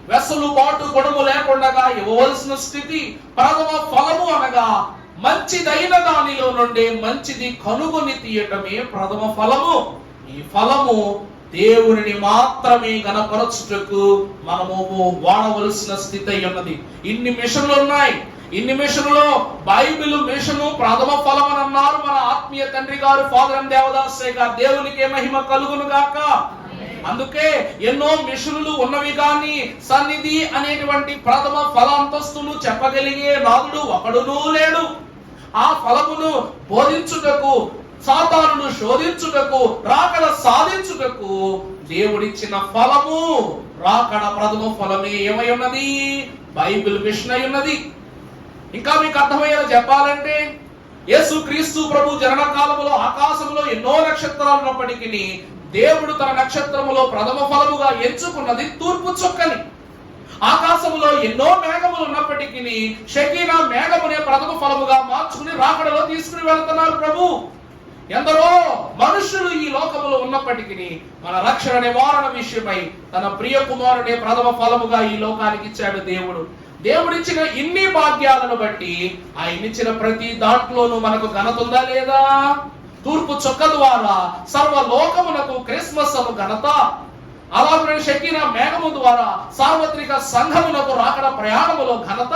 వెసలుబాటు గుణము లేకుండా ఇవ్వవలసిన స్థితి. ప్రథమ ఫలము అనగా మంచిదైన దానిలో నుండి మంచిది కనుగొని తీయటమే ప్రథమ ఫలము. ఈ ఫలము దేవునిని మాత్రమే గణపరచుటకు మనము వాడవలసిన స్థితి అయి ఉన్నది. ఇన్ని మిషన్లు ఉన్నాయి. ఇన్ని మిషన్లో బైబిల్ మిషను ప్రథమ ఫలం అని అన్నారు మన ఆత్మీయ తండ్రి గారు ఫాదర్ ఎం దేవదాసయ్య గారు. దేవునికి మహిమ కలుగును గాక. అందుకే ఎన్నో మిషన్లు ఉన్నవి కానీ సన్నిధి అనేటువంటి ప్రథమ ఫలాంతస్తును చెప్పగలిగే నాదుడు ఒకడునూ లేడు. ఆ ఫలమును బోధించుటకు, సాతానును శోధించుటకు, రాకడ సాధించుటకు దేవుడిచ్చిన ఫలము రాకడ ప్రథమ ఫలమే ఏమై ఉన్నది? బైబిల్ మిషన్ అయి ఉన్నది. ఇంకా మీకు అర్థమయ్యేలా చెప్పాలంటే యేసుక్రీస్తు ప్రభు జనన కాలములో ఆకాశంలో ఎన్నో నక్షత్రాలు ఉన్నప్పటికీ దేవుడు తన నక్షత్రములో ప్రథమ ఫలముగా ఎంచుకున్నది తూర్పు చుక్కని. ఆకాశములో ఎన్నో మేఘములు ఉన్నప్పటికీ షకీనా మేఘమునే ప్రథమ ఫలముగా మార్చుకుని రాకడలో తీసుకుని వెళ్తున్నారు ప్రభు. ఎందరో మనుషులు ఈ లోకములో ఉన్నప్పటికీ మన రక్షణ నివారణ విషయమై తన ప్రియ కుమారుడే ప్రథమ ఫలముగా ఈ లోకానికి ఇచ్చాడు దేవుడు. దేవుడిచ్చిన ఇన్ని భాగ్యాలను బట్టి ఆయన ఇచ్చిన ప్రతి దాంట్లోనూ మనకు ఘనత ఉందా లేదా? తూర్పు చుక్క ద్వారా సర్వలోకమునకు క్రిస్మస్ అను ఘనత, అలాగే షకీనా మేఘము ద్వారా సార్వత్రిక సంఘమునకు రాకడ ప్రయాణములో ఘనత,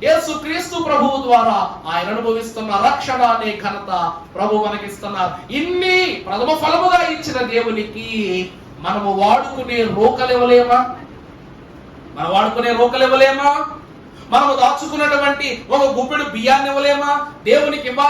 యేసుక్రీస్తు ప్రభువు ద్వారా ఆయన అనుభవిస్తున్న రక్షణ అనే ఘనత ప్రభు మనకిస్తున్నారు. ఇన్ని ప్రథమ ఫలముగా ఇచ్చిన దేవునికి మనము వాడుకునే రోకలివ్వలేమా? మనము దాచుకున్నటువంటి ఒక గుప్పెడు బియ్యాన్ని ఇవ్వలేమా? దేవునికి ఇవ్వాలి.